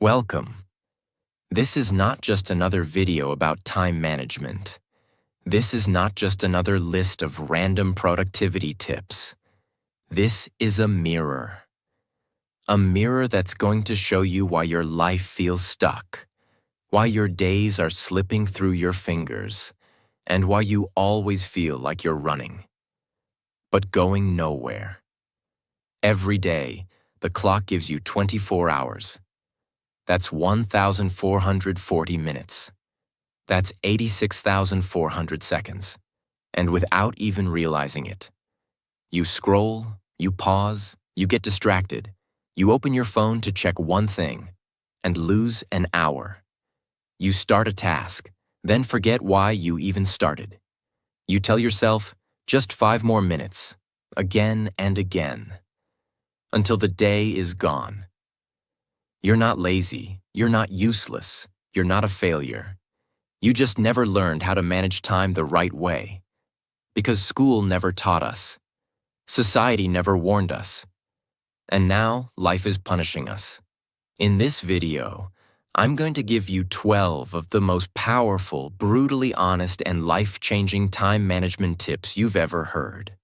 Welcome. This is not just another video about time management. This is not just another list of random productivity tips. This is a mirror. A mirror that's going to show you why your life feels stuck, why your days are slipping through your fingers, and why you always feel like you're running, but going nowhere. Every day, the clock gives you 24 hours. That's 1,440 minutes. That's 86,400 seconds. And without even realizing it, you scroll, you pause, you get distracted, you open your phone to check one thing, and lose an hour. You start a task, then forget why you even started. You tell yourself, just 5 more minutes, again and again, until the day is gone. You're not lazy, you're not useless, you're not a failure. You just never learned how to manage time the right way. Because school never taught us. Society never warned us. And now, life is punishing us. In this video, I'm going to give you 12 of the most powerful, brutally honest, and life-changing time management tips you've ever heard.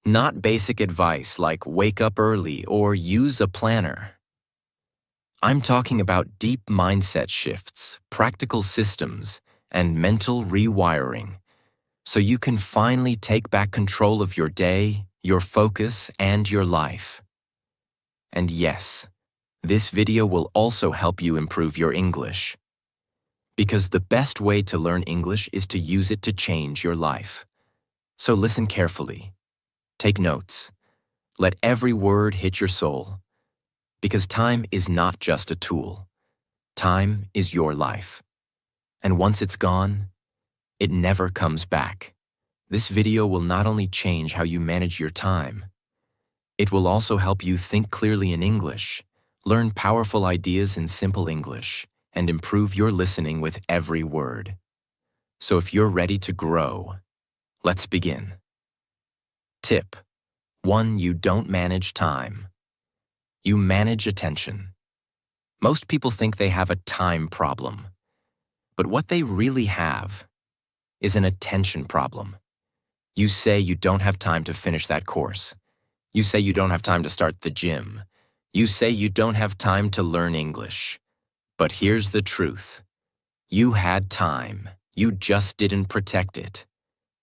Not basic advice like wake up early or use a planner. I'm talking about deep mindset shifts, practical systems, and mental rewiring, so you can finally take back control of your day, your focus, and your life. And yes, this video will also help you improve your English. Because the best way to learn English is to use it to change your life. So listen carefully. Take notes. Let every word hit your soul. Because time is not just a tool. Time is your life. And once it's gone, it never comes back. This video will not only change how you manage your time, it will also help you think clearly in English, learn powerful ideas in simple English, and improve your listening with every word. So if you're ready to grow, let's begin. Tip 1. You don't manage time. You manage attention. Most people think they have a time problem, but what they really have is an attention problem. You say you don't have time to finish that course. You say you don't have time to start the gym. You say you don't have time to learn English. But here's the truth. You had time. You just didn't protect it.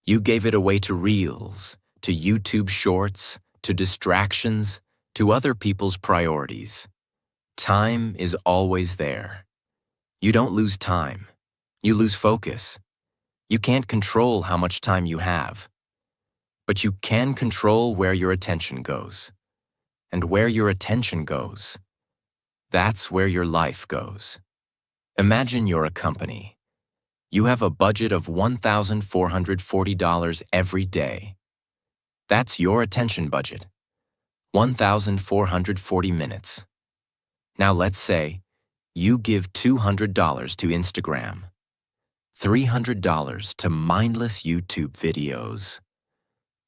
You gave it away to Reels, to YouTube Shorts, to distractions, to other people's priorities. Time is always there. You don't lose time. You lose focus. You can't control how much time you have. But you can control where your attention goes. And where your attention goes, that's where your life goes. Imagine you're a company. You have a budget of $1,440 every day. That's your attention budget. 1,440 minutes. Now let's say you give $200 to Instagram, $300 to mindless YouTube videos,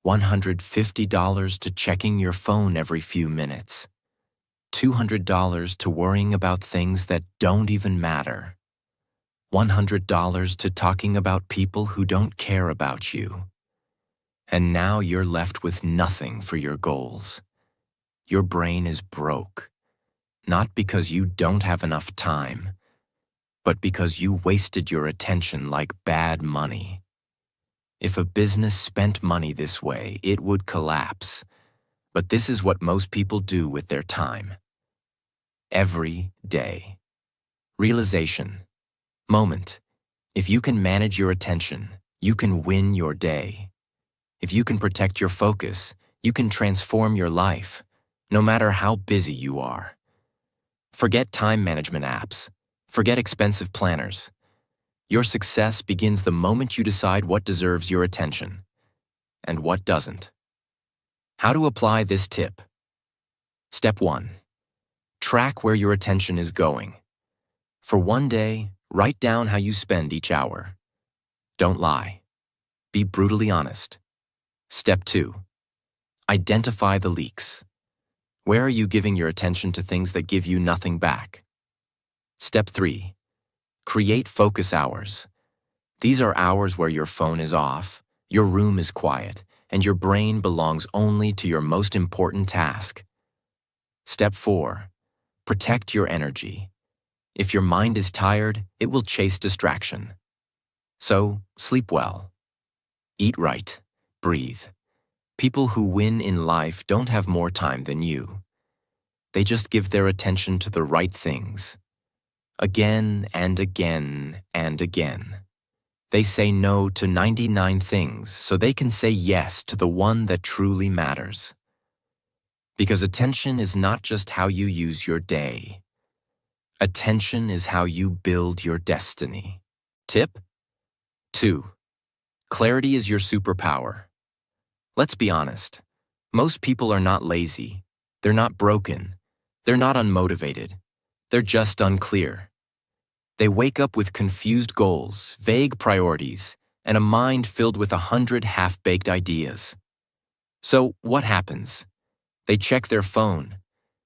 $150 to checking your phone every few minutes, $200 to worrying about things that don't even matter, $100 to talking about people who don't care about you. And now you're left with nothing for your goals. Your brain is broke, not because you don't have enough time, but because you wasted your attention like bad money. If a business spent money this way, it would collapse. But this is what most people do with their time. Every day. Realization. Moment. If you can manage your attention, you can win your day. If you can protect your focus, you can transform your life, no matter how busy you are. Forget time management apps. Forget expensive planners. Your success begins the moment you decide what deserves your attention and what doesn't. How to apply this tip? Step 1. Track where your attention is going. For one day, write down how you spend each hour. Don't lie. Be brutally honest. Step 2. Identify the leaks. Where are you giving your attention to things that give you nothing back? Step 3. Create focus hours. These are hours where your phone is off, your room is quiet, and your brain belongs only to your most important task. Step 4. Protect your energy. If your mind is tired, it will chase distraction. So, sleep well. Eat right. Breathe. People who win in life don't have more time than you. They just give their attention to the right things. Again and again and again. They say no to 99 things so they can say yes to the one that truly matters. Because attention is not just how you use your day. Attention is how you build your destiny. Tip 2. Clarity is your superpower. Let's be honest. Most people are not lazy. They're not broken. They're not unmotivated. They're just unclear. They wake up with confused goals, vague priorities, and a mind filled with 100 half-baked ideas. So what happens? They check their phone.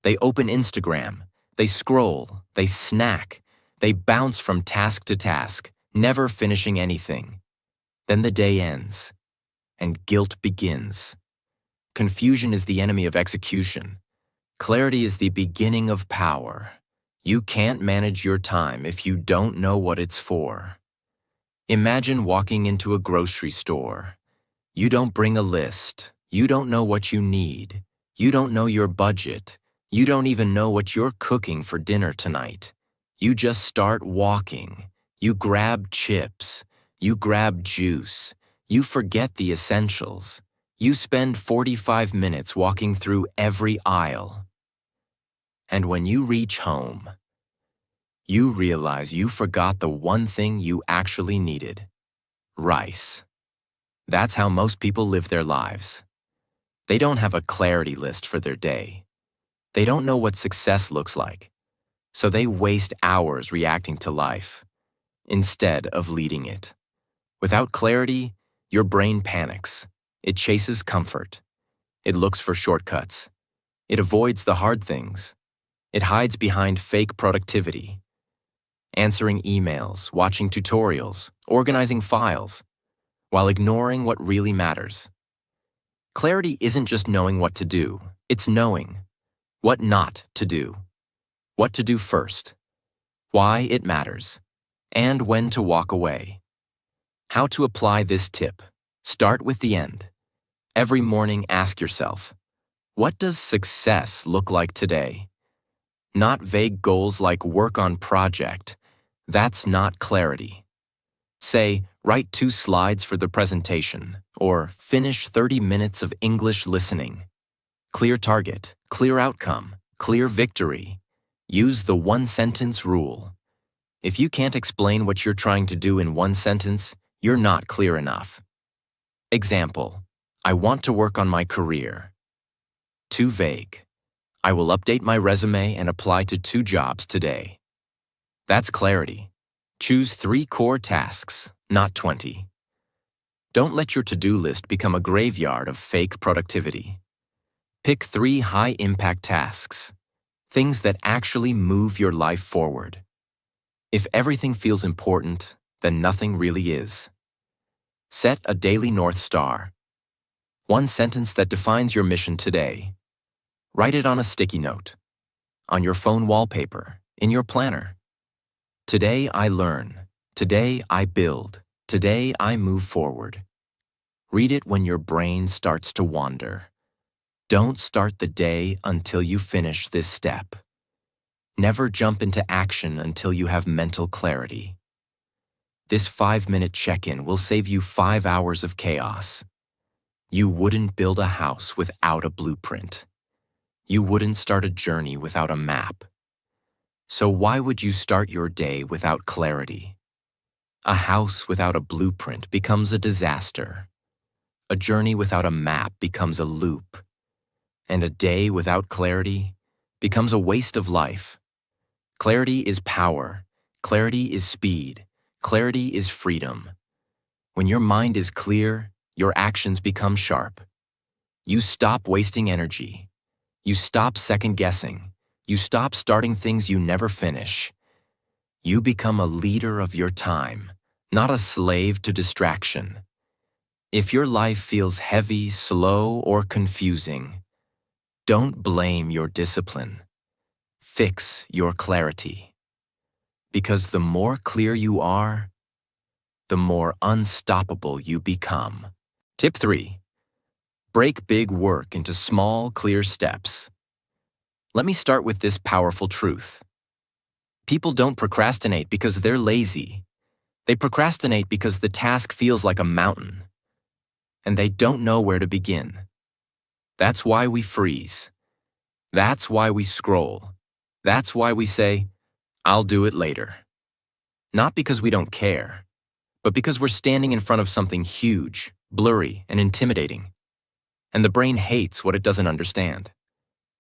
They open Instagram. They scroll. They snack. They bounce from task to task, never finishing anything. Then the day ends, and guilt begins. Confusion is the enemy of execution. Clarity is the beginning of power. You can't manage your time if you don't know what it's for. Imagine walking into a grocery store. You don't bring a list. You don't know what you need. You don't know your budget. You don't even know what you're cooking for dinner tonight. You just start walking. You grab chips. You grab juice. You forget the essentials. You spend 45 minutes walking through every aisle. And when you reach home, you realize you forgot the one thing you actually needed: rice. That's how most people live their lives. They don't have a clarity list for their day. They don't know what success looks like. So they waste hours reacting to life instead of leading it. Without clarity, your brain panics. It chases comfort. It looks for shortcuts. It avoids the hard things. It hides behind fake productivity. Answering emails, watching tutorials, organizing files, while ignoring what really matters. Clarity isn't just knowing what to do, it's knowing what not to do, what to do first, why it matters, and when to walk away. How to apply this tip? Start with the end. Every morning, ask yourself, what does success look like today? Not vague goals like work on project. That's not clarity. Say, write 2 slides for the presentation, or finish 30 minutes of English listening. Clear target, clear outcome, clear victory. Use the one-sentence rule. If you can't explain what you're trying to do in one sentence, you're not clear enough. Example, I want to work on my career. Too vague. I will update my resume and apply to 2 jobs today. That's clarity. Choose 3 core tasks, not 20. Don't let your to-do list become a graveyard of fake productivity. Pick 3 high-impact tasks, things that actually move your life forward. If everything feels important, then nothing really is. Set a daily North Star. One sentence that defines your mission today. Write it on a sticky note, on your phone wallpaper, in your planner. Today I learn. Today I build. Today I move forward. Read it when your brain starts to wander. Don't start the day until you finish this step. Never jump into action until you have mental clarity. This 5-minute check-in will save you 5 hours of chaos. You wouldn't build a house without a blueprint. You wouldn't start a journey without a map. So why would you start your day without clarity? A house without a blueprint becomes a disaster. A journey without a map becomes a loop. And a day without clarity becomes a waste of life. Clarity is power. Clarity is speed. Clarity is freedom. When your mind is clear, your actions become sharp. You stop wasting energy. You stop second-guessing. You stop starting things you never finish. You become a leader of your time, not a slave to distraction. If your life feels heavy, slow, or confusing, don't blame your discipline. Fix your clarity. Because the more clear you are, the more unstoppable you become. Tip 3. Break big work into small, clear steps. Let me start with this powerful truth. People don't procrastinate because they're lazy. They procrastinate because the task feels like a mountain, and they don't know where to begin. That's why we freeze. That's why we scroll. That's why we say, "I'll do it later." Not because we don't care, but because we're standing in front of something huge, blurry, and intimidating. And the brain hates what it doesn't understand.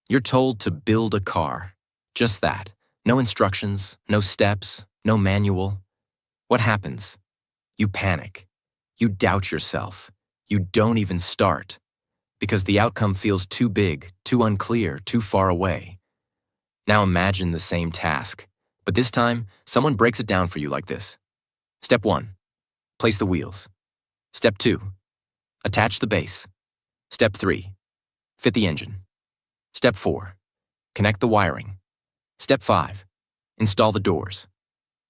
You're told to build a car. Just that. No instructions, no steps, no manual. What happens? You panic. You doubt yourself. You don't even start. Because the outcome feels too big, too unclear, too far away. Now imagine the same task, but this time, someone breaks it down for you like this. Step 1. Place the wheels. Step 2. Attach the base. Step 3. Fit the engine. Step 4. Connect the wiring. Step 5. Install the doors.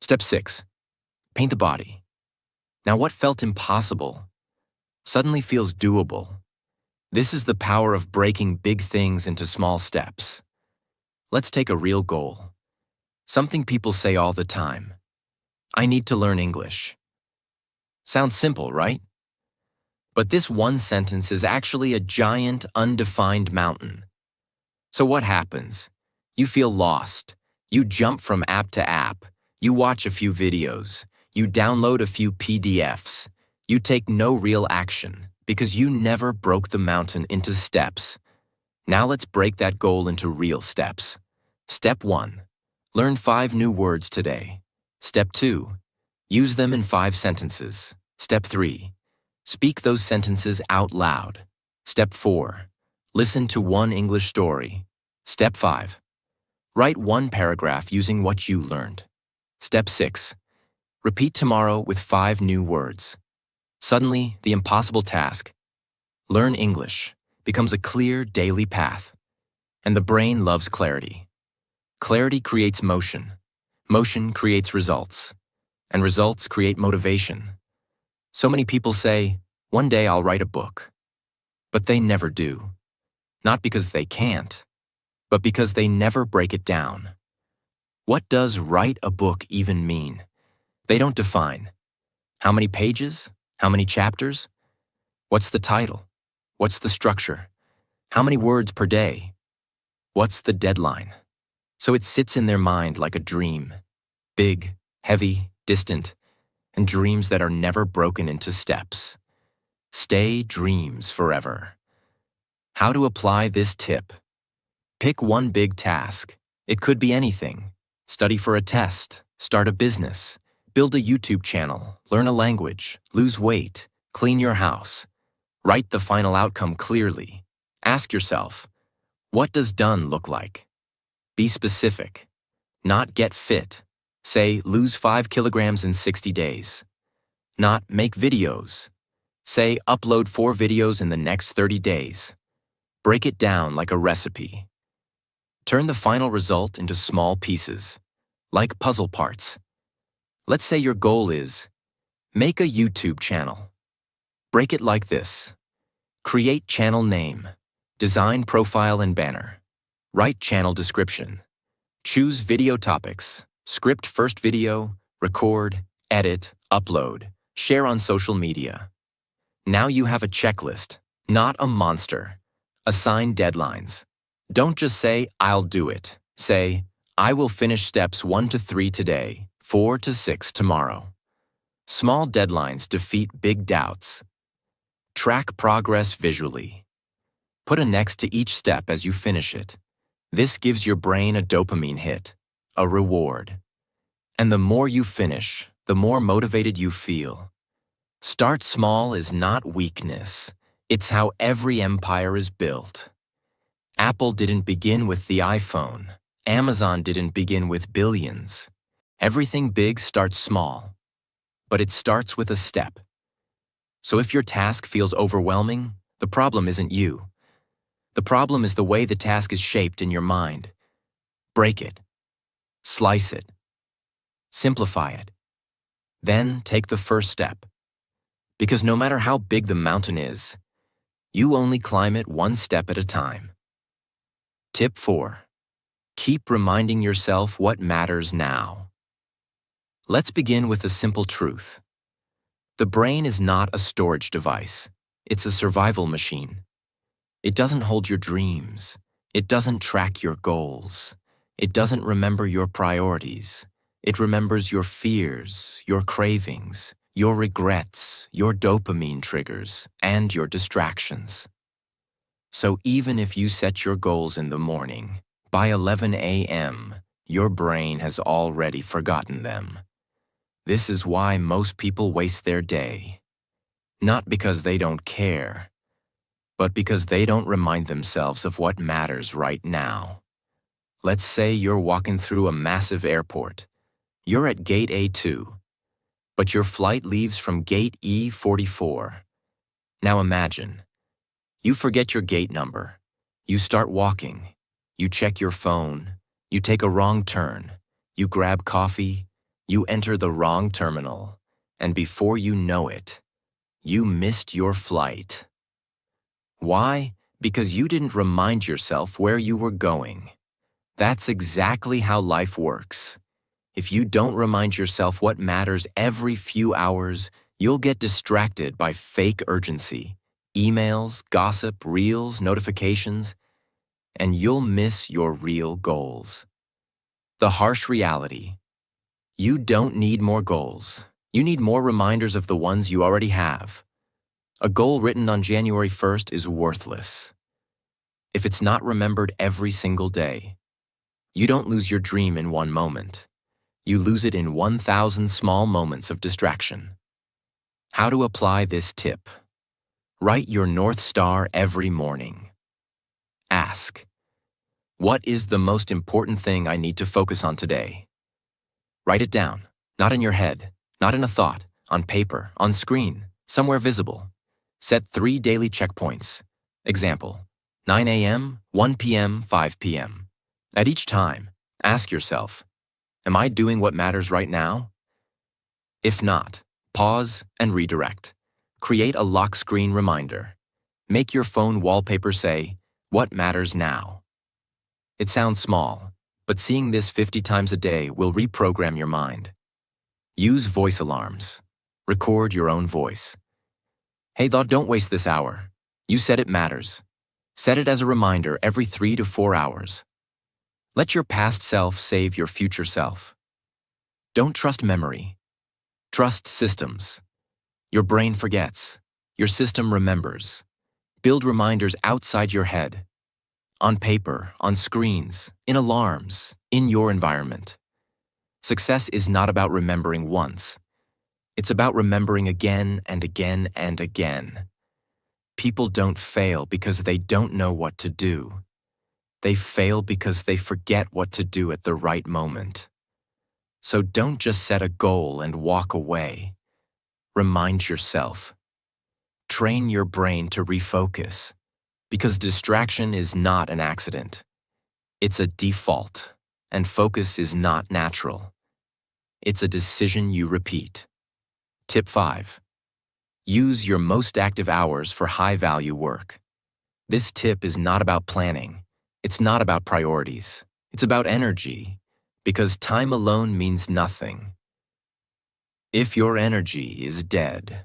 Step 6. Paint the body. Now what felt impossible suddenly feels doable. This is the power of breaking big things into small steps. Let's take a real goal. Something people say all the time. I need to learn English. Sounds simple, right? But this one sentence is actually a giant, undefined mountain. So what happens? You feel lost. You jump from app to app. You watch a few videos. You download a few PDFs. You take no real action because you never broke the mountain into steps. Now let's break that goal into real steps. Step 1. Learn 5 new words today. Step 2. Use them in 5 sentences. Step 3. Speak those sentences out loud. Step 4. Listen to 1 English story. Step 5. Write 1 paragraph using what you learned. Step 6. Repeat tomorrow with 5 new words. Suddenly, the impossible task, learn English, becomes a clear daily path. And the brain loves clarity. Clarity creates motion. Motion creates results. And results create motivation. So many people say, one day I'll write a book. But they never do. Not because they can't, but because they never break it down. What does write a book even mean? They don't define. How many pages? How many chapters? What's the title? What's the structure? How many words per day? What's the deadline? So it sits in their mind like a dream. Big, heavy, distant, and dreams that are never broken into steps. Stay dreams forever. How to apply this tip? Pick one big task. It could be anything. Study for a test, start a business, build a YouTube channel, learn a language, lose weight, clean your house. Write the final outcome clearly. Ask yourself, what does done look like? Be specific. Not get fit. Say, lose 5 kilograms in 60 days. Not make videos. Say, upload 4 videos in the next 30 days. Break it down like a recipe. Turn the final result into small pieces, like puzzle parts. Let's say your goal is, make a YouTube channel. Break it like this. Create channel name. Design profile and banner. Write channel description. Choose video topics. Script first video, record, edit, upload, share on social media. Now you have a checklist, not a monster. Assign deadlines. Don't just say, I'll do it. Say, I will finish steps 1 to 3 today, 4 to 6 tomorrow. Small deadlines defeat big doubts. Track progress visually. Put a next to each step as you finish it. This gives your brain a dopamine hit, a reward. And the more you finish, the more motivated you feel. Start small is not weakness. It's how every empire is built. Apple didn't begin with the iPhone. Amazon didn't begin with billions. Everything big starts small, but it starts with a step. So if your task feels overwhelming, the problem isn't you. The problem is the way the task is shaped in your mind. Break it. Slice it. Simplify it. Then take the first step. Because no matter how big the mountain is, you only climb it one step at a time. Tip 4. Keep reminding yourself what matters now. Let's begin with a simple truth. The brain is not a storage device. It's a survival machine. It doesn't hold your dreams. It doesn't track your goals. It doesn't remember your priorities. It remembers your fears, your cravings, your regrets, your dopamine triggers, and your distractions. So even if you set your goals in the morning, by 11 a.m., your brain has already forgotten them. This is why most people waste their day. Not because they don't care, but because they don't remind themselves of what matters right now. Let's say you're walking through a massive airport. You're at gate A2, but your flight leaves from gate E44. Now imagine, you forget your gate number. You start walking. You check your phone. You take a wrong turn. You grab coffee. You enter the wrong terminal. And before you know it, you missed your flight. Why? Because you didn't remind yourself where you were going. That's exactly how life works. If you don't remind yourself what matters every few hours, you'll get distracted by fake urgency, emails, gossip, reels, notifications, and you'll miss your real goals. The harsh reality: you don't need more goals. You need more reminders of the ones you already have. A goal written on January 1st is worthless if it's not remembered every single day. You don't lose your dream in one moment. You lose it in 1,000 small moments of distraction. How to apply this tip? Write your North Star every morning. Ask, what is the most important thing I need to focus on today? Write it down, not in your head, not in a thought, on paper, on screen, somewhere visible. Set 3 daily checkpoints. Example, 9 a.m., 1 p.m., 5 p.m. At each time, ask yourself, am I doing what matters right now? If not, pause and redirect. Create a lock screen reminder. Make your phone wallpaper say, "What matters now?" It sounds small, but seeing this 50 times a day will reprogram your mind. Use voice alarms. Record your own voice. Hey, don't waste this hour. You said it matters. Set it as a reminder every 3 to 4 hours. Let your past self save your future self. Don't trust memory. Trust systems. Your brain forgets. Your system remembers. Build reminders outside your head. On paper, on screens, in alarms, in your environment. Success is not about remembering once. It's about remembering again and again and again. People don't fail because they don't know what to do. They fail because they forget what to do at the right moment. So don't just set a goal and walk away. Remind yourself. Train your brain to refocus, because distraction is not an accident. It's a default, and focus is not natural. It's a decision you repeat. Tip 5. Use your most active hours for high-value work. This tip is not about planning. It's not about priorities. It's about energy, because time alone means nothing if your energy is dead.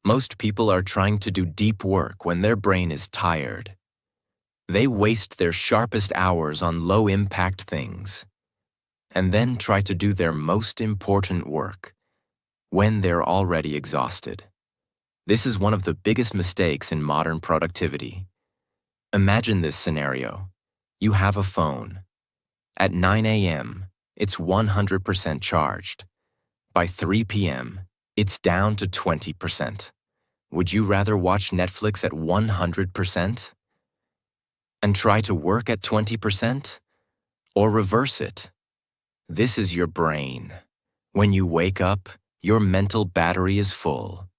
Most people are trying to do deep work when their brain is tired. They waste their sharpest hours on low-impact things, and then try to do their most important work when they're already exhausted. This is one of the biggest mistakes in modern productivity. Imagine this scenario. You have a phone. At 9 a.m., it's 100% charged. By 3 p.m., it's down to 20%. Would you rather watch Netflix at 100% and try to work at 20%? Or reverse it? This is your brain. When you wake up, your mental battery is full.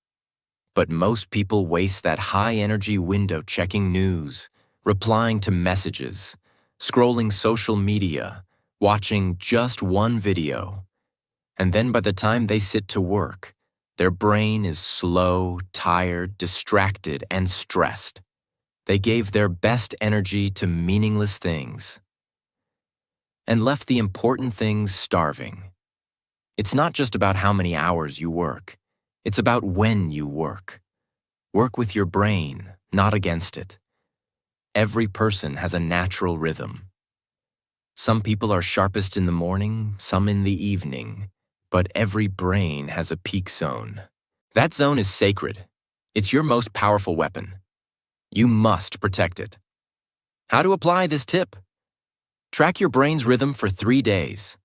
But most people waste that high-energy window checking news, replying to messages, scrolling social media, watching just one video. And then by the time they sit to work, their brain is slow, tired, distracted, and stressed. They gave their best energy to meaningless things and left the important things starving. It's not just about how many hours you work. It's about when you work. Work with your brain, not against it. Every person has a natural rhythm. Some people are sharpest in the morning, some in the evening, but every brain has a peak zone. That zone is sacred. It's your most powerful weapon. You must protect it. How to apply this tip? Track your brain's rhythm for 3 days.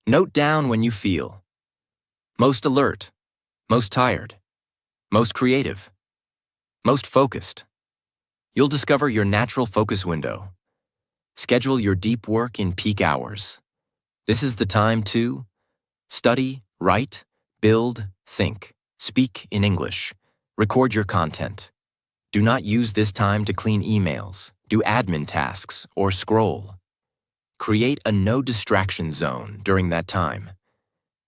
Note down when you feel most alert, most tired, most creative, most focused. You'll discover your natural focus window. Schedule your deep work in peak hours. This is the time to study, write, build, think, speak in English, record your content. Do not use this time to clean emails, do admin tasks, or scroll. Create a no distraction zone during that time.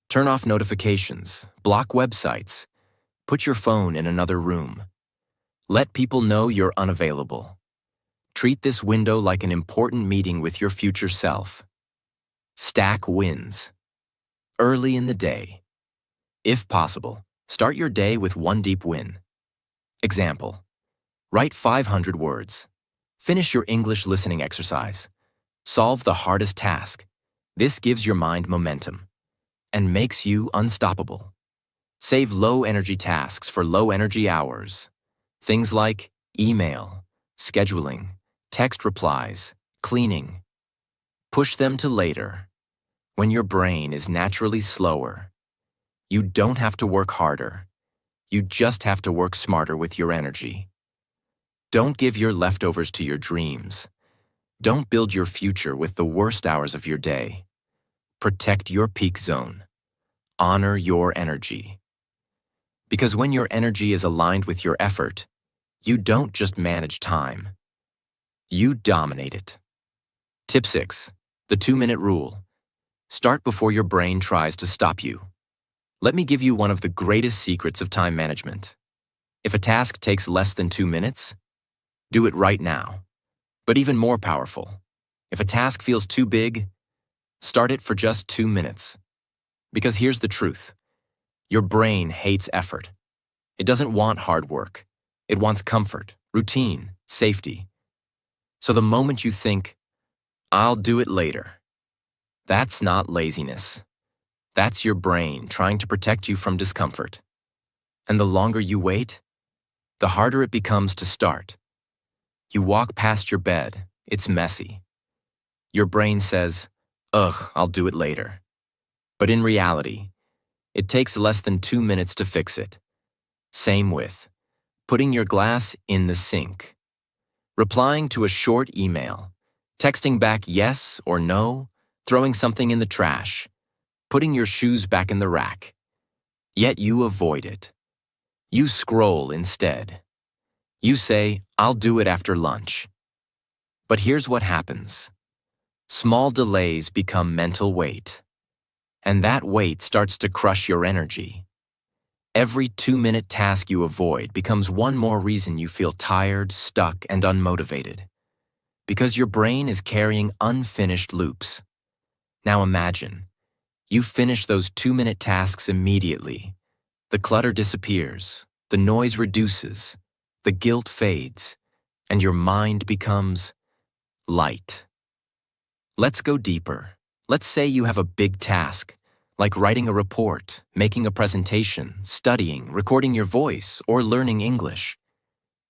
Turn off notifications, block websites, put your phone in another room. Let people know you're unavailable. Treat this window like an important meeting with your future self. Stack wins. Early in the day. If possible, start your day with one deep win. Example: write 500 words. Finish your English listening exercise. Solve the hardest task. This gives your mind momentum and makes you unstoppable. Save low-energy tasks for low-energy hours. Things like email, scheduling, text replies, cleaning. Push them to later, when your brain is naturally slower. You don't have to work harder. You just have to work smarter with your energy. Don't give your leftovers to your dreams. Don't build your future with the worst hours of your day. Protect your peak zone. Honor your energy. Because when your energy is aligned with your effort, you don't just manage time. You dominate it. Tip 6. The 2-minute rule. Start before your brain tries to stop you. Let me give you one of the greatest secrets of time management. If a task takes less than 2 minutes, do it right now. But even more powerful, if a task feels too big, start it for just 2 minutes. Because here's the truth. Your brain hates effort. It doesn't want hard work. It wants comfort, routine, safety. So the moment you think, I'll do it later, that's not laziness. That's your brain trying to protect you from discomfort. And the longer you wait, the harder it becomes to start. You walk past your bed, it's messy. Your brain says, ugh, I'll do it later. But in reality, it takes less than 2 minutes to fix it. Same with putting your glass in the sink, replying to a short email, texting back yes or no, throwing something in the trash, putting your shoes back in the rack. Yet you avoid it. You scroll instead. You say, I'll do it after lunch. But here's what happens. Small delays become mental weight. And that weight starts to crush your energy. Every 2-minute task you avoid becomes one more reason you feel tired, stuck, and unmotivated. Because your brain is carrying unfinished loops. Now imagine, you finish those 2-minute tasks immediately. The clutter disappears, the noise reduces, the guilt fades, and your mind becomes light. Let's go deeper. Let's say you have a big task, like writing a report, making a presentation, studying, recording your voice, or learning English.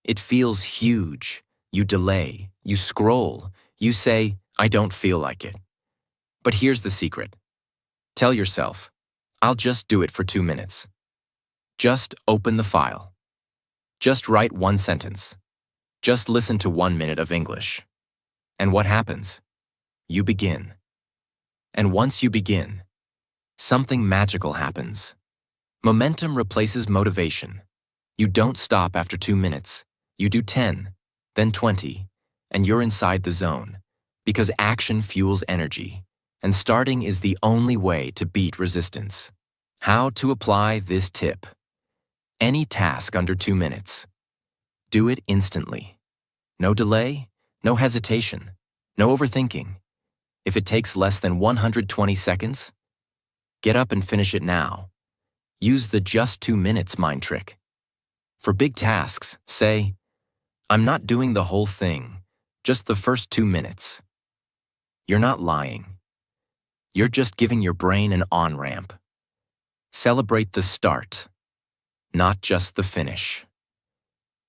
It feels huge. You delay, you scroll, you say, I don't feel like it. But here's the secret. Tell yourself, I'll just do it for 2 minutes. Just open the file. Just write 1 sentence. Just listen to 1 minute of English. And what happens? You begin. And once you begin, something magical happens. Momentum replaces motivation. You don't stop after 2 minutes. You do 10, then 20, and you're inside the zone. Because action fuels energy, and starting is the only way to beat resistance. How to apply this tip. Any task under 2 minutes. Do it instantly. No delay, no hesitation, no overthinking. If it takes less than 120 seconds, get up and finish it now. Use the just 2 minutes mind trick. For big tasks, say, I'm not doing the whole thing, just the first 2 minutes. You're not lying. You're just giving your brain an on-ramp. Celebrate the start, not just the finish.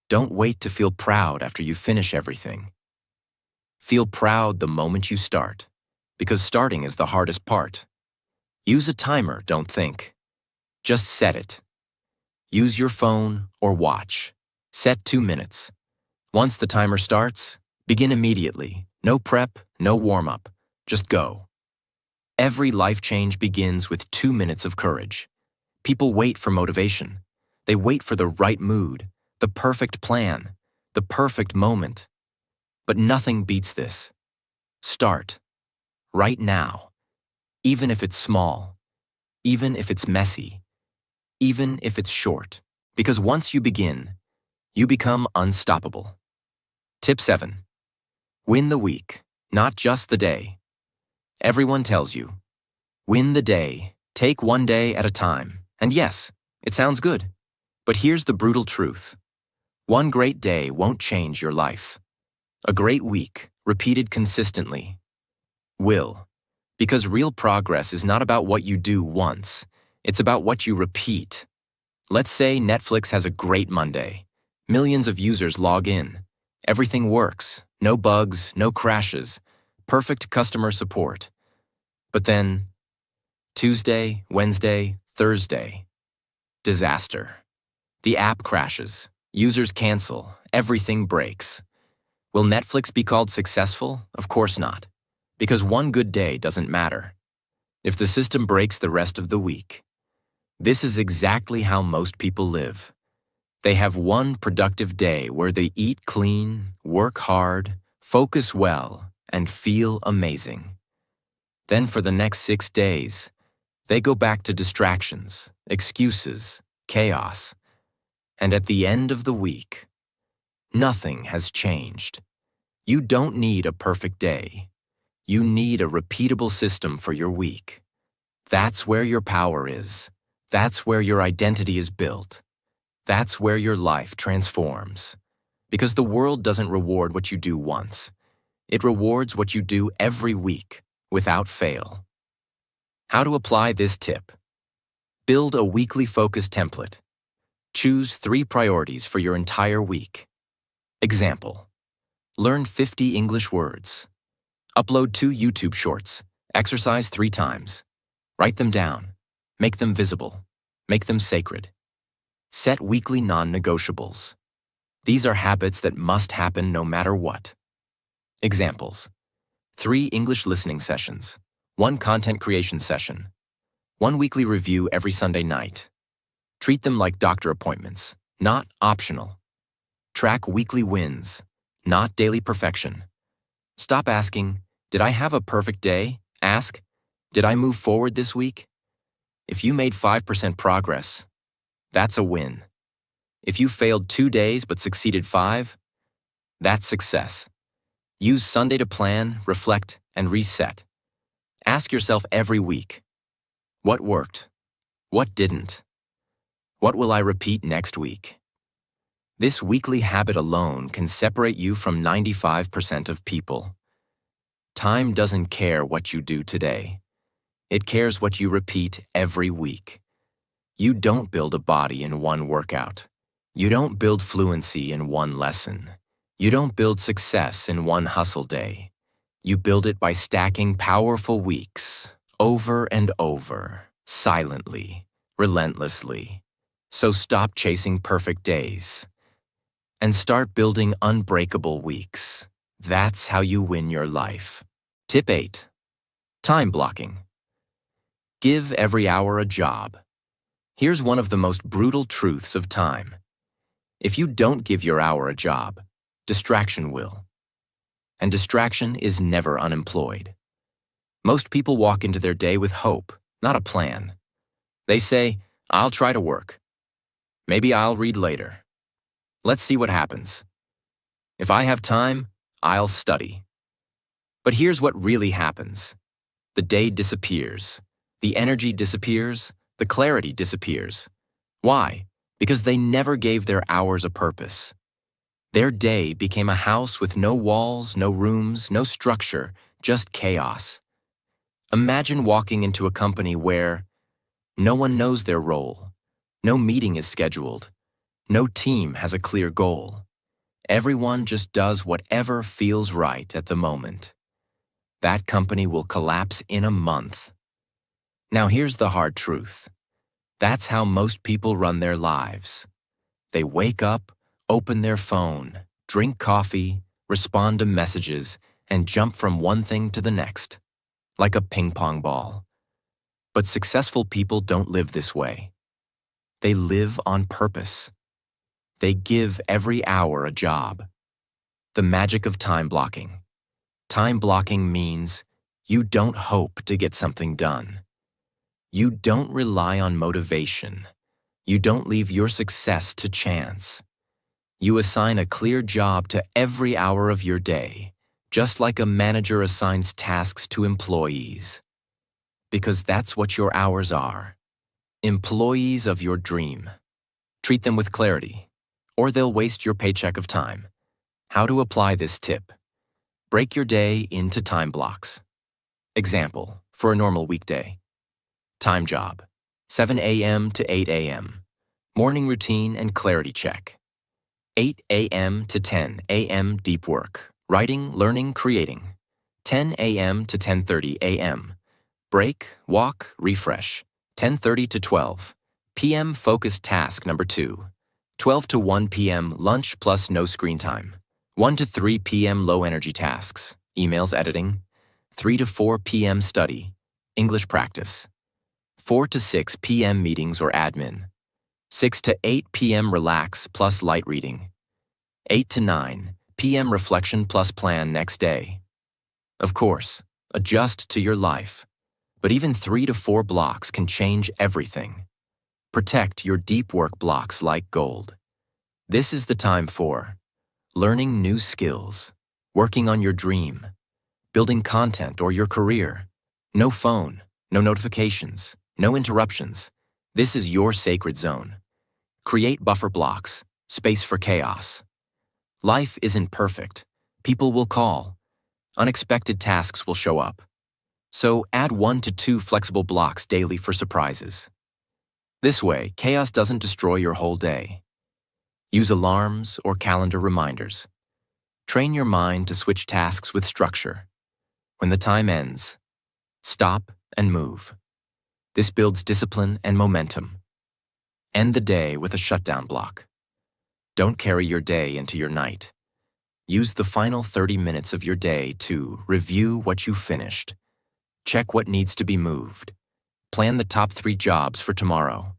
Don't wait to feel proud after you finish everything. Feel proud the moment you start, because starting is the hardest part. Use a timer, don't think. Just set it. Use your phone or watch. Set 2 minutes. Once the timer starts, begin immediately. No prep, no warm-up. Just go. Every life change begins with 2 minutes of courage. People wait for motivation. They wait for the right mood, the perfect plan, the perfect moment. But nothing beats this. Start. Right now. Even if it's small. Even if it's messy. Even if it's short. Because once you begin, you become unstoppable. Tip 7. Win the week, not just the day. Everyone tells you, win the day, take one day at a time. And yes, it sounds good. But here's the brutal truth. One great day won't change your life. A great week, repeated consistently, will. Because real progress is not about what you do once. It's about what you repeat. Let's say Netflix has a great Monday. Millions of users log in. Everything works. No bugs, no crashes. Perfect customer support. But then, Tuesday, Wednesday, Thursday. Disaster. The app crashes. Users cancel. Everything breaks. Will Netflix be called successful? Of course not. Because one good day doesn't matter. If the system breaks the rest of the week. This is exactly how most people live. They have one productive day where they eat clean, work hard, focus well, and feel amazing. Then for the next 6 days, they go back to distractions, excuses, chaos. And at the end of the week, nothing has changed. You don't need a perfect day. You need a repeatable system for your week. That's where your power is. That's where your identity is built. That's where your life transforms. Because the world doesn't reward what you do once. It rewards what you do every week, without fail. How to apply this tip. Build a weekly focus template. Choose 3 priorities for your entire week. Example. Learn 50 English words. Upload 2 YouTube shorts. Exercise 3 times. Write them down. Make them visible. Make them sacred. Set weekly non-negotiables. These are habits that must happen no matter what. Examples. 3 English listening sessions. 1 content creation session. 1 weekly review every Sunday night. Treat them like doctor appointments, not optional. Track weekly wins, not daily perfection. Stop asking, did I have a perfect day? Ask, did I move forward this week? If you made 5% progress, that's a win. If you failed 2 days but succeeded 5, that's success. Use Sunday to plan, reflect, and reset. Ask yourself every week, what worked? What didn't? What will I repeat next week? This weekly habit alone can separate you from 95% of people. Time doesn't care what you do today. It cares what you repeat every week. You don't build a body in one workout. You don't build fluency in one lesson. You don't build success in one hustle day. You build it by stacking powerful weeks, over and over, silently, relentlessly. So stop chasing perfect days and start building unbreakable weeks. That's how you win your life. Tip 8. Time blocking. Give every hour a job. Here's one of the most brutal truths of time. If you don't give your hour a job, distraction will. And distraction is never unemployed. Most people walk into their day with hope, not a plan. They say, I'll try to work. Maybe I'll read later. Let's see what happens. If I have time, I'll study. But here's what really happens. The day disappears. The energy disappears. The clarity disappears. Why? Because they never gave their hours a purpose. Their day became a house with no walls, no rooms, no structure, just chaos. Imagine walking into a company where no one knows their role, no meeting is scheduled, no team has a clear goal. Everyone just does whatever feels right at the moment. That company will collapse in a month. Now here's the hard truth. That's how most people run their lives. They wake up, open their phone, drink coffee, respond to messages, and jump from one thing to the next, like a ping pong ball. But successful people don't live this way. They live on purpose. They give every hour a job. The magic of time blocking. Time blocking means you don't hope to get something done. You don't rely on motivation. You don't leave your success to chance. You assign a clear job to every hour of your day, just like a manager assigns tasks to employees. Because that's what your hours are. Employees of your dream. Treat them with clarity, or they'll waste your paycheck of time. How to apply this tip. Break your day into time blocks. Example, for a normal weekday. Time job, 7 a.m. to 8 a.m. Morning routine and clarity check. 8 a.m. to 10 a.m. deep work, writing, learning, creating. 10 a.m. to 10:30 a.m. Break, walk, refresh. 10:30 to 12 p.m. focused task number 2. 12 to 1 p.m. lunch plus no screen time. 1 to 3 p.m. low energy tasks, emails editing. 3 to 4 p.m. study, English practice. 4 to 6 p.m. meetings or admin. 6 to 8 p.m. relax plus light reading. 8 to 9 p.m. reflection plus plan next day. Of course, adjust to your life. But even 3 to 4 blocks can change everything. Protect your deep work blocks like gold. This is the time for learning new skills, working on your dream, building content or your career. No phone, no notifications, no interruptions. This is your sacred zone. Create buffer blocks, space for chaos. Life isn't perfect. People will call. Unexpected tasks will show up. So add 1 to 2 flexible blocks daily for surprises. This way, chaos doesn't destroy your whole day. Use alarms or calendar reminders. Train your mind to switch tasks with structure. When the time ends, stop and move. This builds discipline and momentum. End the day with a shutdown block. Don't carry your day into your night. Use the final 30 minutes of your day to review what you finished. Check what needs to be moved. Plan the top 3 jobs for tomorrow.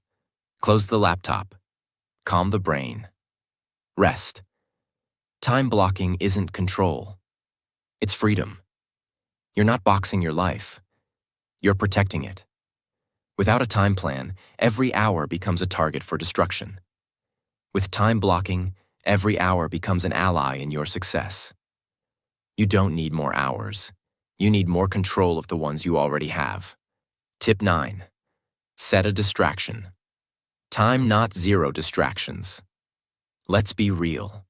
Close the laptop. Calm the brain. Rest. Time blocking isn't control. It's freedom. You're not boxing your life. You're protecting it. Without a time plan, every hour becomes a target for destruction. With time blocking, every hour becomes an ally in your success. You don't need more hours. You need more control of the ones you already have. Tip 9. Set a distraction. Time not 0 distractions. Let's be real.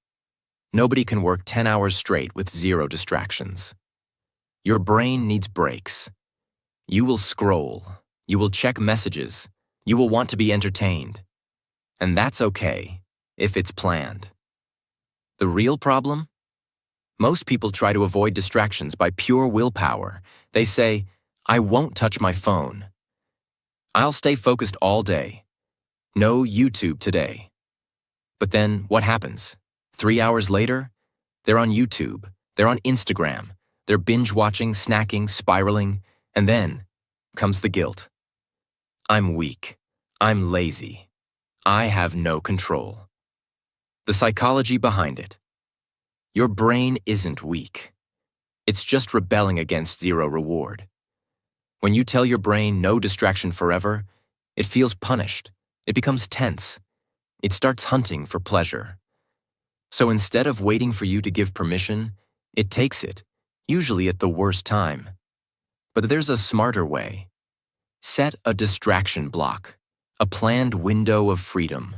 Nobody can work 10 hours straight with 0 distractions. Your brain needs breaks. You will scroll. You will check messages. You will want to be entertained. And that's okay, if it's planned. The real problem? Most people try to avoid distractions by pure willpower. They say, I won't touch my phone. I'll stay focused all day. No YouTube today. But then what happens? 3 hours later, they're on YouTube, they're on Instagram, they're binge watching, snacking, spiraling, And then comes the guilt. I'm weak. I'm lazy. I have no control. The psychology behind it. Your brain isn't weak. It's just rebelling against zero reward. When you tell your brain no distraction forever, it feels punished. It becomes tense. It starts hunting for pleasure. So instead of waiting for you to give permission, it takes it, usually at the worst time. But there's a smarter way. Set a distraction block, a planned window of freedom.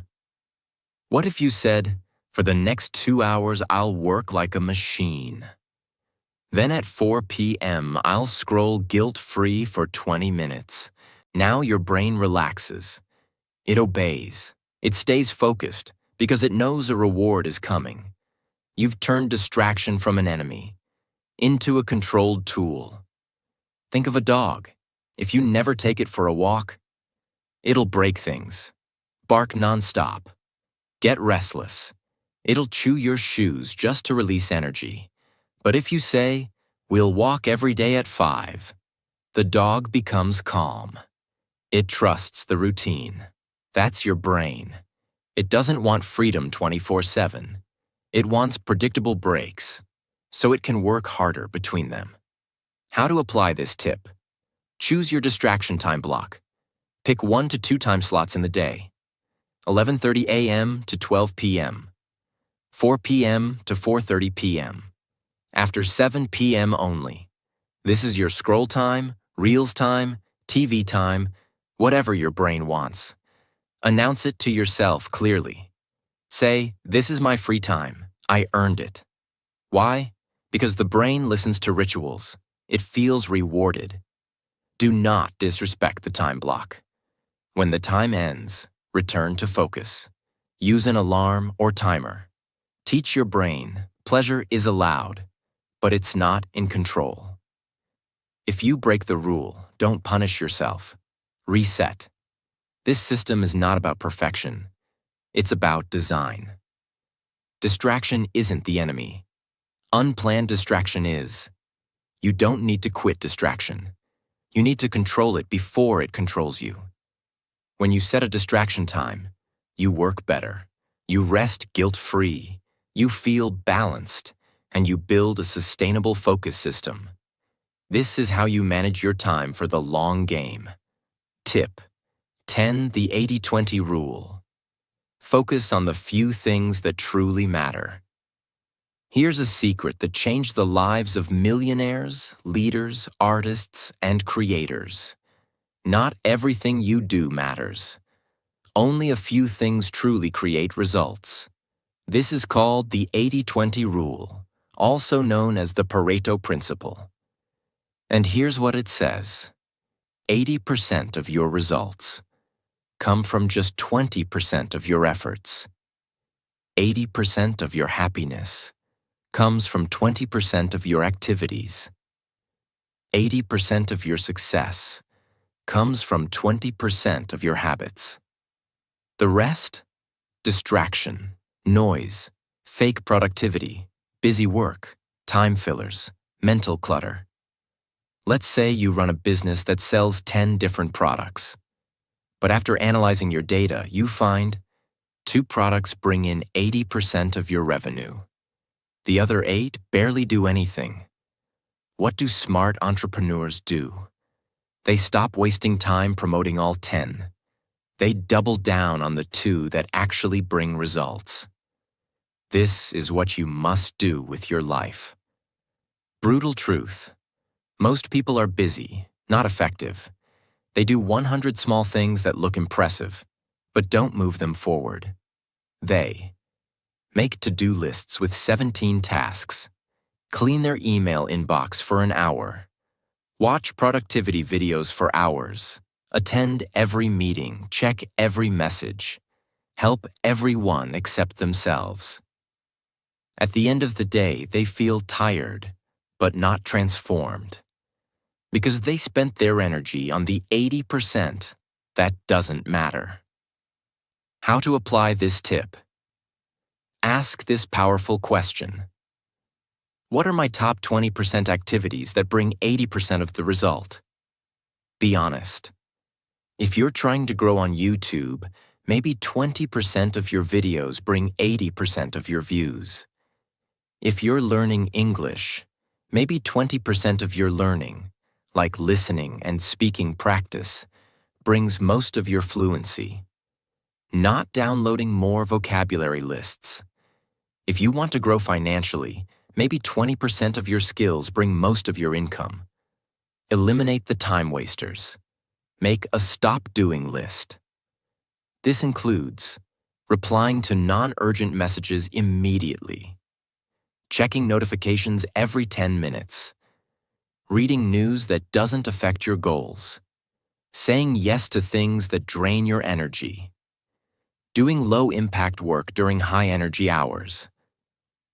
What if you said, for the next 2 hours, I'll work like a machine. Then at 4 p.m., I'll scroll guilt-free for 20 minutes. Now your brain relaxes. It obeys. It stays focused because it knows a reward is coming. You've turned distraction from an enemy into a controlled tool. Think of a dog. If you never take it for a walk, it'll break things, bark nonstop, get restless. It'll chew your shoes just to release energy. But if you say, we'll walk every day at 5, the dog becomes calm. It trusts the routine. That's your brain. It doesn't want freedom 24/7. It wants predictable breaks, so it can work harder between them. How to apply this tip? Choose your distraction time block. Pick 1 to 2 time slots in the day. 11:30 a.m. to 12 p.m. 4 p.m. to 4:30 p.m. After 7 p.m. only. This is your scroll time, reels time, TV time, whatever your brain wants. Announce it to yourself clearly. Say, this is my free time. I earned it. Why? Because the brain listens to rituals. It feels rewarded. Do not disrespect the time block. When the time ends, return to focus. Use an alarm or timer. Teach your brain, pleasure is allowed, but it's not in control. If you break the rule, don't punish yourself. Reset. This system is not about perfection. It's about design. Distraction isn't the enemy. Unplanned distraction is. You don't need to quit distraction. You need to control it before it controls you. When you set a distraction time, you work better. You rest guilt-free. You feel balanced, and you build a sustainable focus system. This is how you manage your time for the long game. Tip 10. The 80-20 rule. Focus on the few things that truly matter. Here's a secret that changed the lives of millionaires, leaders, artists, and creators. Not everything you do matters. Only a few things truly create results. This is called the 80-20 rule, also known as the Pareto principle. And here's what it says. 80% of your results come from just 20% of your efforts. 80% of your happiness comes from 20% of your activities. 80% of your success comes from 20% of your habits. The rest? Distraction, noise, fake productivity, busy work, time fillers, mental clutter. Let's say you run a business that sells 10 different products. But after analyzing your data, you find 2 products bring in 80% of your revenue. The other 8 barely do anything. What do smart entrepreneurs do? They stop wasting time promoting all 10. They double down on the 2 that actually bring results. This is what you must do with your life. Brutal truth. Most people are busy, not effective. They do 100 small things that look impressive, but don't move them forward. They make to-do lists with 17 tasks, clean their email inbox for an hour, watch productivity videos for hours, attend every meeting, check every message, help everyone except themselves. At the end of the day, they feel tired, but not transformed, because they spent their energy on the 80% that doesn't matter. How to apply this tip? Ask this powerful question. What are my top 20% activities that bring 80% of the result? Be honest. If you're trying to grow on YouTube, maybe 20% of your videos bring 80% of your views. If you're learning English, maybe 20% of your learning, like listening and speaking practice, brings most of your fluency. Not downloading more vocabulary lists. If you want to grow financially, maybe 20% of your skills bring most of your income. Eliminate the time wasters. Make a stop doing list. This includes replying to non-urgent messages immediately, checking notifications every 10 minutes, reading news that doesn't affect your goals, saying yes to things that drain your energy, doing low-impact work during high-energy hours.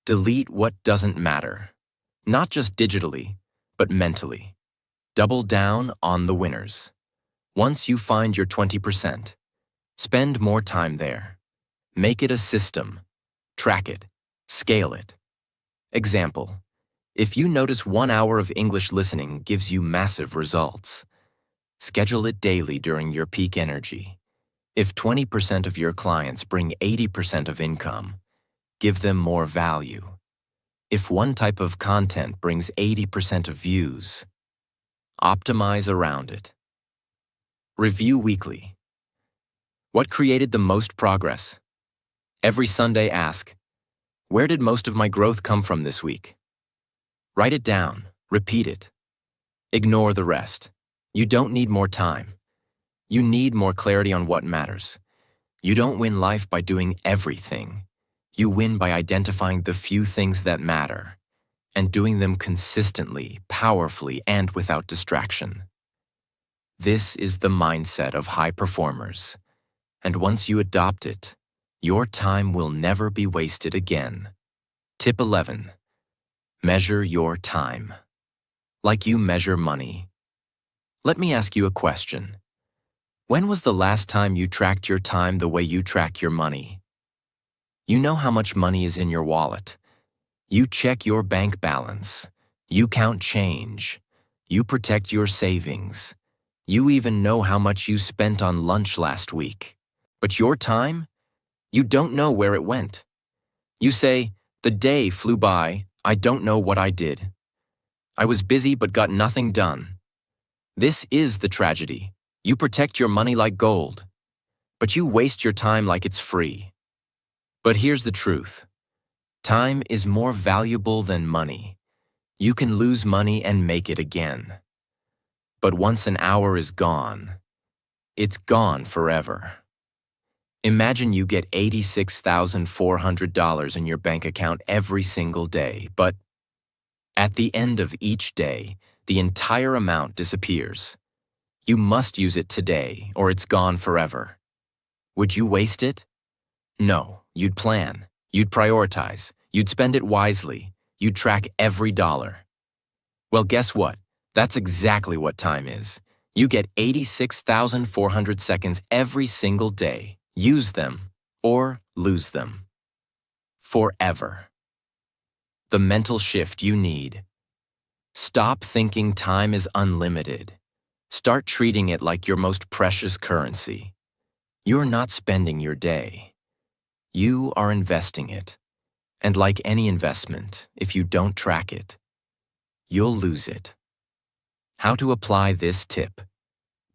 Delete what doesn't matter, not just digitally, but mentally. Double down on the winners. Once you find your 20%, spend more time there. Make it a system. Track it. Scale it. Example: if you notice 1 hour of English listening gives you massive results, schedule it daily during your peak energy. If 20% of your clients bring 80% of income, give them more value. If one type of content brings 80% of views, optimize around it. Review weekly. What created the most progress? Every Sunday ask, where did most of my growth come from this week? Write it down, repeat it. Ignore the rest. You don't need more time. You need more clarity on what matters. You don't win life by doing everything. You win by identifying the few things that matter and doing them consistently, powerfully, and without distraction. This is the mindset of high performers. And once you adopt it, your time will never be wasted again. Tip 11. Measure your time. Like you measure money. Let me ask you a question. When was the last time you tracked your time the way you track your money? You know how much money is in your wallet. You check your bank balance. You count change. You protect your savings. You even know how much you spent on lunch last week. But your time? You don't know where it went. You say, the day flew by, I don't know what I did. I was busy but got nothing done. This is the tragedy. You protect your money like gold, but you waste your time like it's free. But here's the truth. Time is more valuable than money. You can lose money and make it again. But once an hour is gone, it's gone forever. Imagine you get $86,400 in your bank account every single day, but at the end of each day, the entire amount disappears. You must use it today, or it's gone forever. Would you waste it? No, you'd plan, you'd prioritize, you'd spend it wisely, you'd track every dollar. Well, guess what? That's exactly what time is. You get 86,400 seconds every single day. Use them or lose them. Forever. The mental shift you need. Stop thinking time is unlimited. Start treating it like your most precious currency. You're not spending your day. You are investing it. And like any investment, if you don't track it, you'll lose it. How to apply this tip?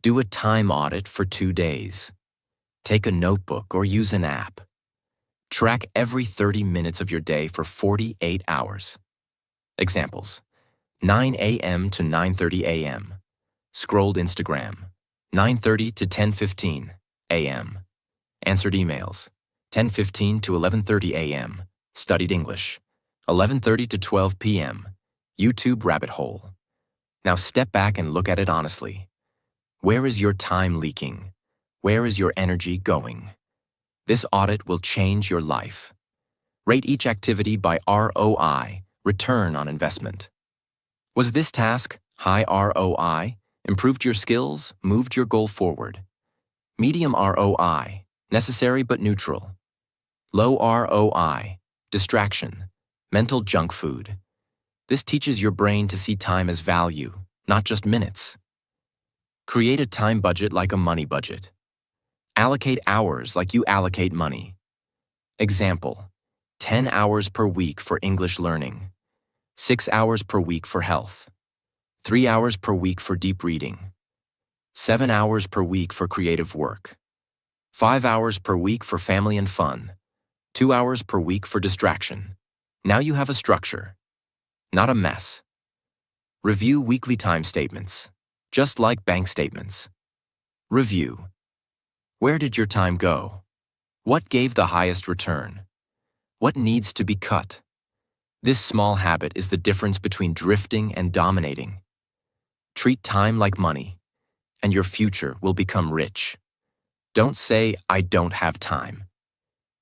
Do a time audit for 2 days. Take a notebook or use an app. Track every 30 minutes of your day for 48 hours. Examples: 9 a.m. to 9:30 a.m. Scrolled Instagram. 9:30 to 10:15 a.m. Answered emails. 10:15 to 11:30 a.m. Studied English. 11:30 to 12 p.m. YouTube rabbit hole. Now step back and look at it honestly. Where is your time leaking? Where is your energy going? This audit will change your life. Rate each activity by ROI, return on investment. Was this task high ROI, improved your skills, moved your goal forward? Medium ROI, necessary but neutral. Low ROI, distraction, mental junk food. This teaches your brain to see time as value, not just minutes. Create a time budget like a money budget. Allocate hours like you allocate money. Example, 10 hours per week for English learning, 6 hours per week for health, 3 hours per week for deep reading, 7 hours per week for creative work, 5 hours per week for family and fun, 2 hours per week for distraction. Now you have a structure, not a mess. Review weekly time statements, just like bank statements. Review. Where did your time go? What gave the highest return? What needs to be cut? This small habit is the difference between drifting and dominating. Treat time like money, and your future will become rich. Don't say, "I don't have time."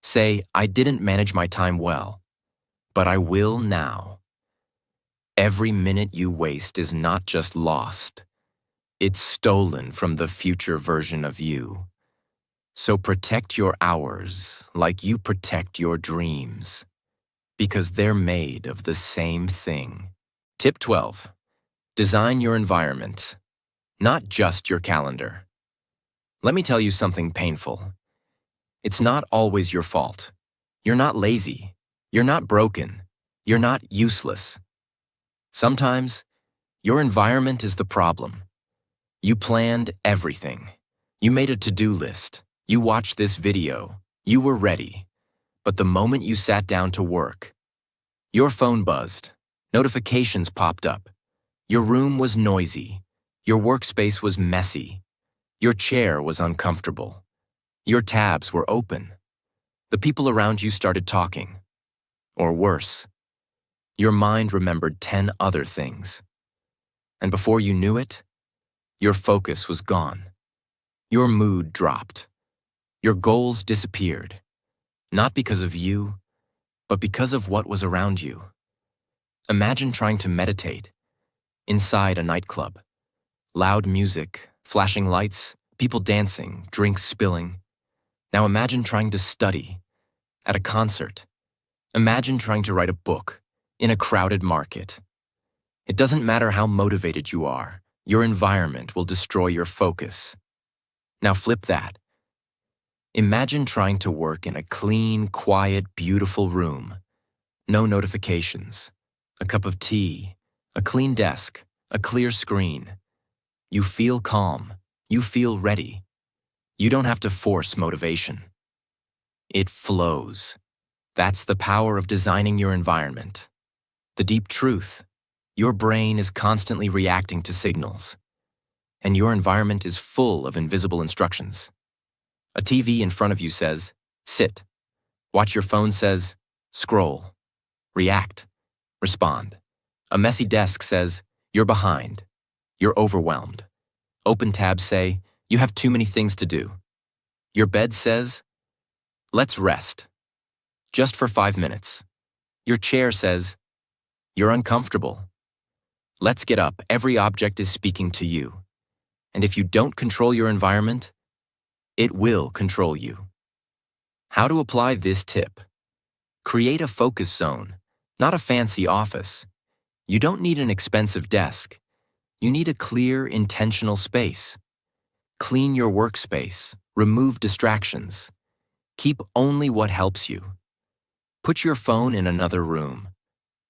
Say, "I didn't manage my time well, but I will now." Every minute you waste is not just lost. It's stolen from the future version of you. So protect your hours like you protect your dreams, because they're made of the same thing. Tip 12. Design your environment, not just your calendar. Let me tell you something painful. It's not always your fault. You're not lazy. You're not broken. You're not useless. Sometimes, your environment is the problem. You planned everything. You made a to-do list. You watched this video. You were ready. But the moment you sat down to work, your phone buzzed. Notifications popped up. Your room was noisy. Your workspace was messy. Your chair was uncomfortable. Your tabs were open. The people around you started talking. Or worse, your mind remembered 10 other things. And before you knew it, your focus was gone. Your mood dropped. Your goals disappeared. Not because of you, but because of what was around you. Imagine trying to meditate inside a nightclub. Loud music, flashing lights, people dancing, drinks spilling. Now imagine trying to study at a concert. Imagine trying to write a book in a crowded market. It doesn't matter how motivated you are, your environment will destroy your focus. Now flip that. Imagine trying to work in a clean, quiet, beautiful room. No notifications, a cup of tea, a clean desk, a clear screen. You feel calm. You feel ready. You don't have to force motivation. It flows. That's the power of designing your environment. The deep truth. Your brain is constantly reacting to signals, and your environment is full of invisible instructions. A TV in front of you says, "Sit." Watch your phone says, "Scroll." React. Respond. A messy desk says, "You're behind." You're overwhelmed. Open tabs say, "You have too many things to do." Your bed says, "Let's rest." Just for 5 minutes. Your chair says, "You're uncomfortable." Let's get up. Every object is speaking to you. And if you don't control your environment, it will control you. How to apply this tip? Create a focus zone, not a fancy office. You don't need an expensive desk. You need a clear, intentional space. Clean your workspace. Remove distractions. Keep only what helps you. Put your phone in another room.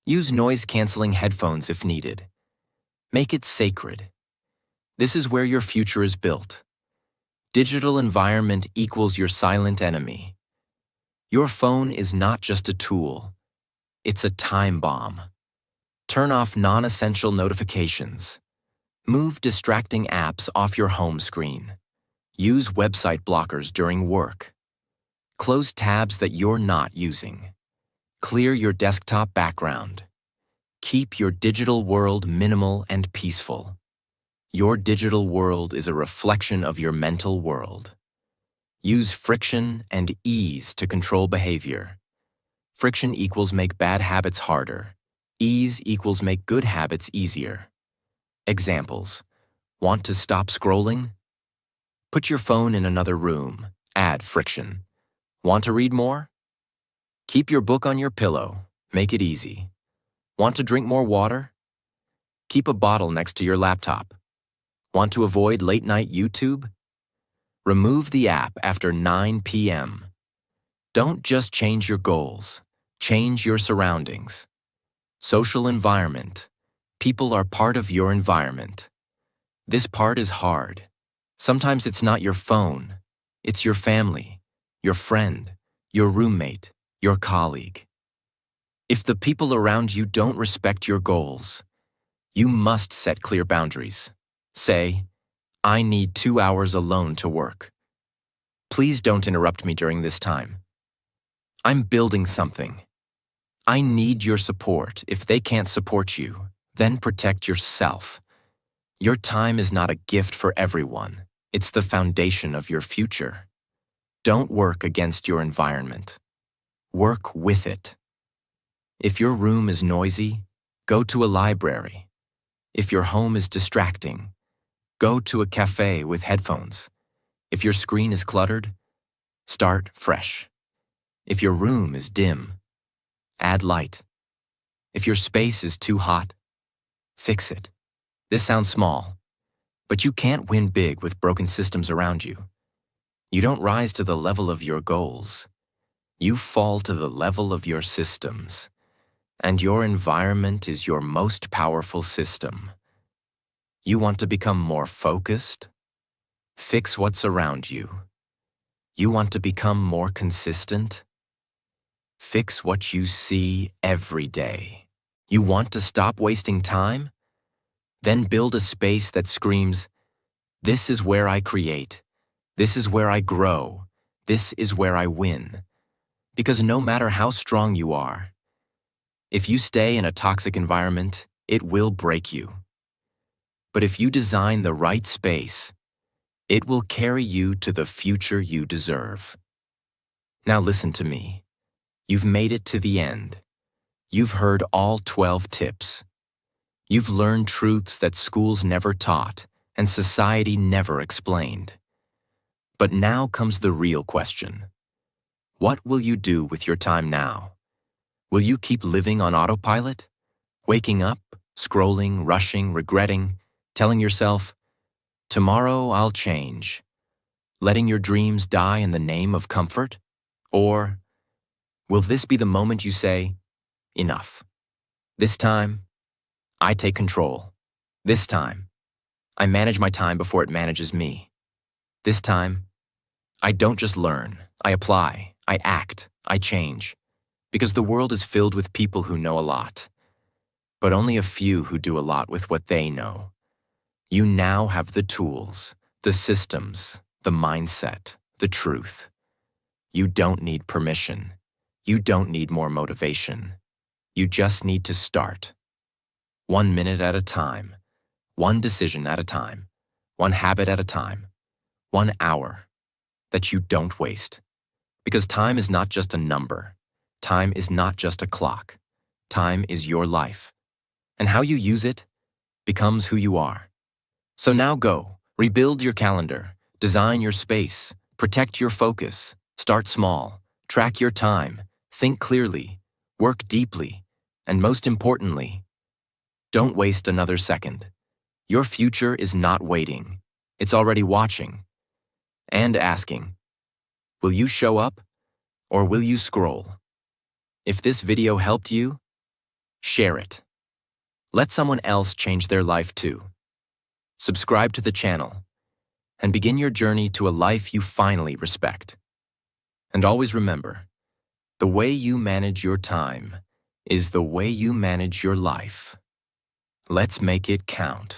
Use noise-canceling headphones if needed. Make it sacred. This is where your future is built. Digital environment equals your silent enemy. Your phone is not just a tool. It's a time bomb. Turn off non-essential notifications. Move distracting apps off your home screen. Use website blockers during work. Close tabs that you're not using. Clear your desktop background. Keep your digital world minimal and peaceful. Your digital world is a reflection of your mental world. Use friction and ease to control behavior. Friction equals make bad habits harder. Ease equals make good habits easier. Examples. Want to stop scrolling? Put your phone in another room. Add friction. Want to read more? Keep your book on your pillow. Make it easy. Want to drink more water? Keep a bottle next to your laptop. Want to avoid late-night YouTube? Remove the app after 9 p.m. Don't just change your goals, change your surroundings. Social environment. People are part of your environment. This part is hard. Sometimes it's not your phone. It's your family, your friend, your roommate, your colleague. If the people around you don't respect your goals, you must set clear boundaries. Say, I need 2 hours alone to work. Please don't interrupt me during this time. I'm building something. I need your support. If they can't support you, then protect yourself. Your time is not a gift for everyone. It's the foundation of your future. Don't work against your environment. Work with it. If your room is noisy, go to a library. If your home is distracting, go to a cafe with headphones. If your screen is cluttered, start fresh. If your room is dim, add light. If your space is too hot, fix it. This sounds small, but you can't win big with broken systems around you. You don't rise to the level of your goals. You fall to the level of your systems. And your environment is your most powerful system. You want to become more focused? Fix what's around you. You want to become more consistent? Fix what you see every day. You want to stop wasting time? Then build a space that screams, this is where I create. This is where I grow. This is where I win. Because no matter how strong you are, if you stay in a toxic environment, it will break you. But if you design the right space, it will carry you to the future you deserve. Now listen to me. You've made it to the end. You've heard all 12 tips. You've learned truths that schools never taught and society never explained. But now comes the real question. What will you do with your time now? Will you keep living on autopilot? Waking up, scrolling, rushing, regretting, telling yourself, tomorrow I'll change, letting your dreams die in the name of comfort? Or will this be the moment you say, enough? This time, I take control. This time, I manage my time before it manages me. This time, I don't just learn, I apply, I act, I change. Because the world is filled with people who know a lot, but only a few who do a lot with what they know. You now have the tools, the systems, the mindset, the truth. You don't need permission. You don't need more motivation. You just need to start. 1 minute at a time, one decision at a time, one habit at a time, 1 hour that you don't waste. Because time is not just a number. Time is not just a clock. Time is your life. And how you use it becomes who you are. So now go, rebuild your calendar, design your space, protect your focus, start small, track your time, think clearly, work deeply, and most importantly, don't waste another second. Your future is not waiting. It's already watching and asking, will you show up or will you scroll? If this video helped you, share it. Let someone else change their life too. Subscribe to the channel and begin your journey to a life you finally respect. And always remember, the way you manage your time is the way you manage your life. Let's make it count.